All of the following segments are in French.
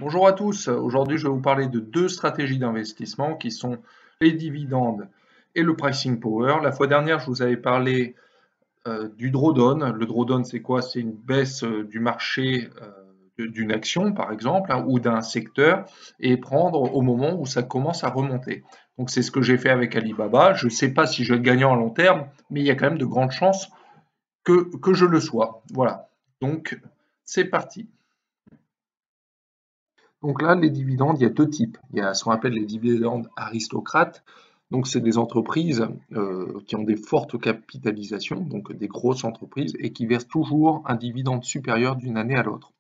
Bonjour à tous, aujourd'hui je vais vous parler de deux stratégies d'investissement qui sont les dividendes et le pricing power. La fois dernière je vous avais parlé du drawdown. Le drawdown c'est quoi? C'est une baisse du marché d'une action par exemple, hein, ou d'un secteur et prendre au moment où ça commence à remonter. Donc c'est ce que j'ai fait avec Alibaba. Je ne sais pas si je vais être gagnant à long terme, mais il y a quand même de grandes chances que je le sois. Voilà, donc c'est parti. Donc là, les dividendes, il y a deux types. Il y a ce qu'on appelle les dividendes aristocrates. Donc, c'est des entreprises qui ont des fortes capitalisations, donc des grosses entreprises, et qui versent toujours un dividende supérieur d'une année à l'autre.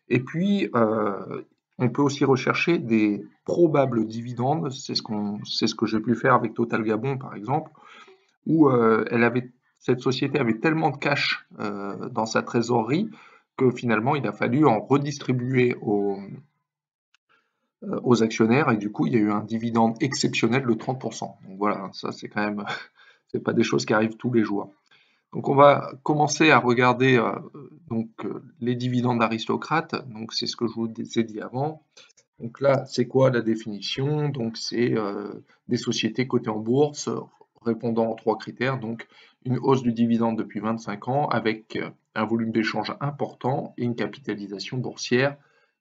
Et puis, on peut aussi rechercher des probables dividendes. C'est ce que j'ai pu faire avec Total Gabon, par exemple, où cette société avait tellement de cash dans sa trésorerie que finalement, il a fallu en redistribuer aux actionnaires et du coup il y a eu un dividende exceptionnel de 30%. Donc voilà, ça c'est quand même c'est pas des choses qui arrivent tous les jours. Donc on va commencer à regarder les dividendes aristocrates. Donc c'est ce que je vous ai dit avant. Donc là, c'est quoi la définition? Donc c'est des sociétés cotées en bourse répondant aux trois critères. Donc une hausse du dividende depuis 25 ans avec un volume d'échange important et une capitalisation boursière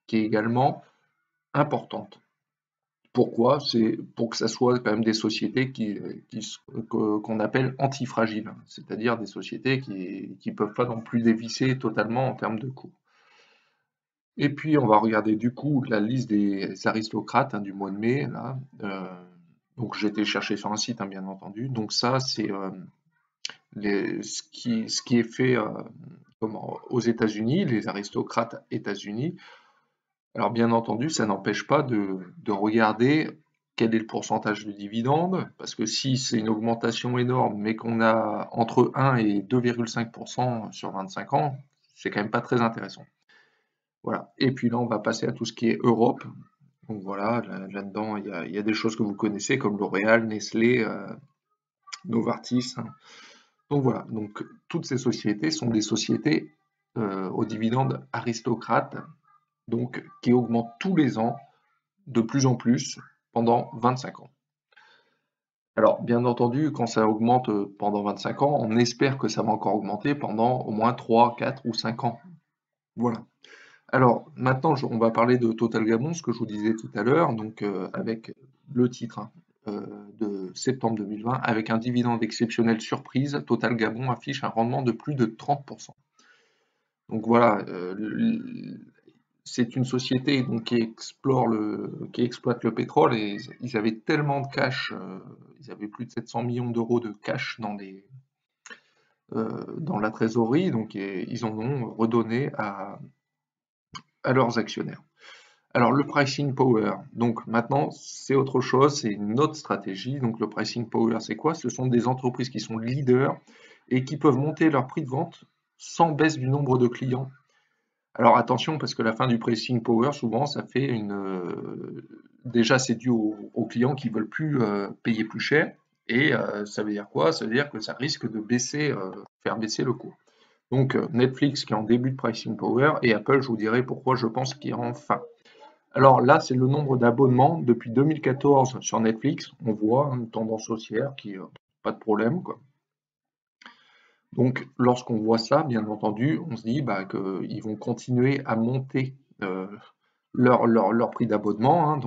qui est également importante. Pourquoi? C'est pour que ça soit quand même des sociétés qu'on appelle antifragiles, c'est-à-dire des sociétés qui ne peuvent pas non plus dévisser totalement en termes de coûts. Et puis on va regarder du coup la liste des aristocrates, hein, du mois de mai, là. Donc j'ai été chercher sur un site, hein, bien entendu. Donc ça, c'est ce qui est fait aux États-Unis, les aristocrates États-Unis. Alors bien entendu, ça n'empêche pas de regarder quel est le pourcentage de dividende, parce que si c'est une augmentation énorme, mais qu'on a entre 1 et 2,5% sur 25 ans, c'est quand même pas très intéressant. Voilà. Et puis là, on va passer à tout ce qui est Europe. Donc voilà, là-dedans, il y a des choses que vous connaissez, comme L'Oréal, Nestlé, Novartis, hein. Donc voilà, donc toutes ces sociétés sont des sociétés aux dividendes aristocrates, donc qui augmentent tous les ans de plus en plus pendant 25 ans. Alors, bien entendu, quand ça augmente pendant 25 ans, on espère que ça va encore augmenter pendant au moins 3, 4 ou 5 ans. Voilà. Alors, maintenant, on va parler de Total Gabon, ce que je vous disais tout à l'heure, donc avec le titre, hein, de septembre 2020, avec un dividende exceptionnel surprise, Total Gabon affiche un rendement de plus de 30%. Donc voilà, c'est une société donc, qui exploite le pétrole et ils avaient tellement de cash, ils avaient plus de 700 millions d'euros de cash dans la trésorerie, donc ils en ont redonné à leurs actionnaires. Alors le pricing power, donc maintenant c'est autre chose, c'est une autre stratégie. Donc le pricing power, c'est quoi? Ce sont des entreprises qui sont leaders et qui peuvent monter leur prix de vente sans baisse du nombre de clients. Alors attention, parce que la fin du pricing power, souvent, ça fait déjà, c'est dû aux clients qui veulent plus payer plus cher. Et ça veut dire quoi? Ça veut dire que ça risque de faire baisser le cours. Donc Netflix qui est en début de pricing power et Apple, je vous dirai pourquoi je pense qu'il est en fin. Alors là, c'est le nombre d'abonnements depuis 2014 sur Netflix. On voit une tendance haussière qui pas de problème, quoi. Donc, lorsqu'on voit ça, bien entendu, on se dit bah, qu'ils vont continuer à monter leur prix d'abonnement, hein,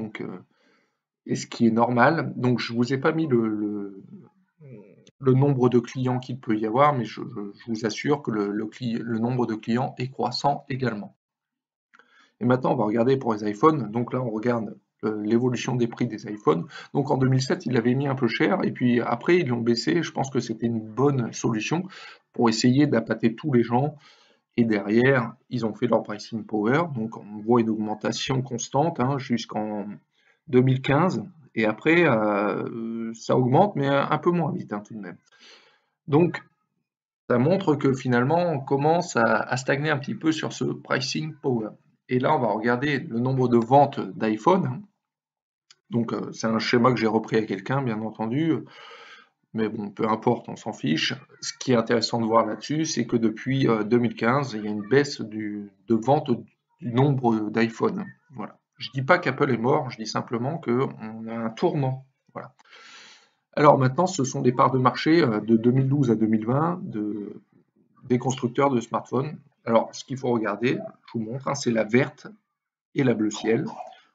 et ce qui est normal. Donc, je ne vous ai pas mis le nombre de clients qu'il peut y avoir, mais je vous assure que le nombre de clients est croissant également. Et maintenant, on va regarder pour les iPhones. Donc là, on regarde l'évolution des prix des iPhones. Donc en 2007, ils l'avaient mis un peu cher, et puis après, ils l'ont baissé. Je pense que c'était une bonne solution pour essayer d'appâter tous les gens. Et derrière, ils ont fait leur pricing power. Donc on voit une augmentation constante, hein, jusqu'en 2015. Et après, ça augmente, mais un peu moins vite, hein, tout de même. Donc, ça montre que finalement, on commence à stagner un petit peu sur ce pricing power. Et là, on va regarder le nombre de ventes d'iPhone. Donc, c'est un schéma que j'ai repris à quelqu'un, bien entendu. Mais bon, peu importe, on s'en fiche. Ce qui est intéressant de voir là-dessus, c'est que depuis 2015, il y a une baisse de vente du nombre d'iPhone. Voilà. Je dis pas qu'Apple est mort, je dis simplement qu'on a un tournant. Voilà. Alors maintenant, ce sont des parts de marché de 2012 à 2020 des constructeurs de smartphones. Alors, ce qu'il faut regarder, je vous montre, hein, c'est la verte et la bleu ciel.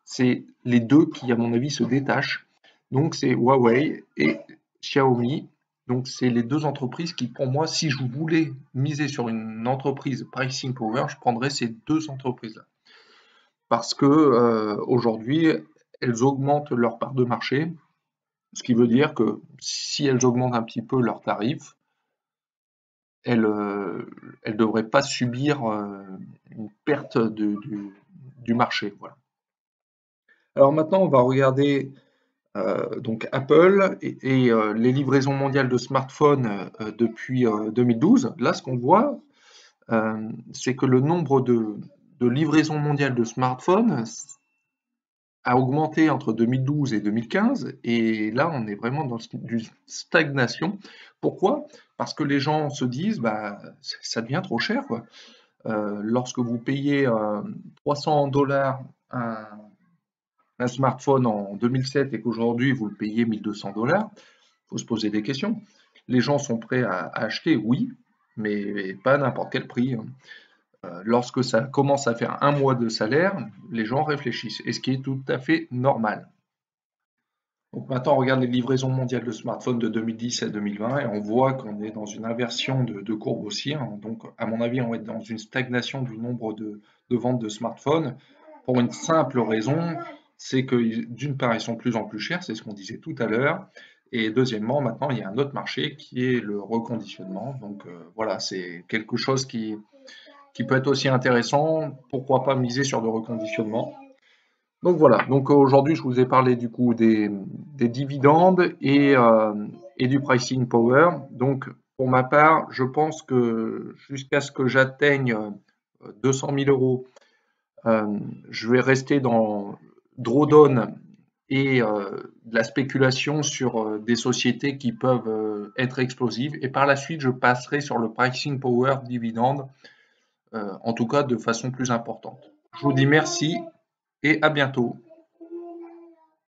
C'est les deux qui, à mon avis, se détachent. Donc, c'est Huawei et Xiaomi. Donc, c'est les deux entreprises qui, pour moi, si je voulais miser sur une entreprise pricing power, je prendrais ces deux entreprises-là. Parce que aujourd'hui, elles augmentent leur part de marché, ce qui veut dire que si elles augmentent un petit peu leurs tarifs, elles ne devraient pas subir une perte du marché. Voilà. Alors maintenant, on va regarder donc Apple et les livraisons mondiales de smartphones depuis 2012. Là, ce qu'on voit, c'est que le nombre de livraisons mondiales de smartphones a augmenté entre 2012 et 2015, et là, on est vraiment dans une stagnation. Pourquoi? Parce que les gens se disent, bah, ça devient trop cher, quoi. Lorsque vous payez 300 $ un smartphone en 2007 et qu'aujourd'hui vous le payez 1200 $, il faut se poser des questions. Les gens sont prêts à acheter, oui, mais pas à n'importe quel prix, hein. Lorsque ça commence à faire un mois de salaire, les gens réfléchissent, et ce qui est tout à fait normal. Donc maintenant, on regarde les livraisons mondiales de smartphones de 2010 à 2020 et on voit qu'on est dans une inversion de courbe haussière. Donc, à mon avis, on va être dans une stagnation du nombre de ventes de smartphones pour une simple raison, c'est que d'une part, ils sont de plus en plus chers, c'est ce qu'on disait tout à l'heure. Et deuxièmement, maintenant, il y a un autre marché qui est le reconditionnement. Donc voilà, c'est quelque chose qui peut être aussi intéressant. Pourquoi pas miser sur le reconditionnement? Donc voilà, donc aujourd'hui je vous ai parlé du coup des dividendes et du pricing power. Donc pour ma part, je pense que jusqu'à ce que j'atteigne 200 000 €, je vais rester dans drawdown et de la spéculation sur des sociétés qui peuvent être explosives. Et par la suite, je passerai sur le pricing power dividende, en tout cas de façon plus importante. Je vous dis merci et à bientôt.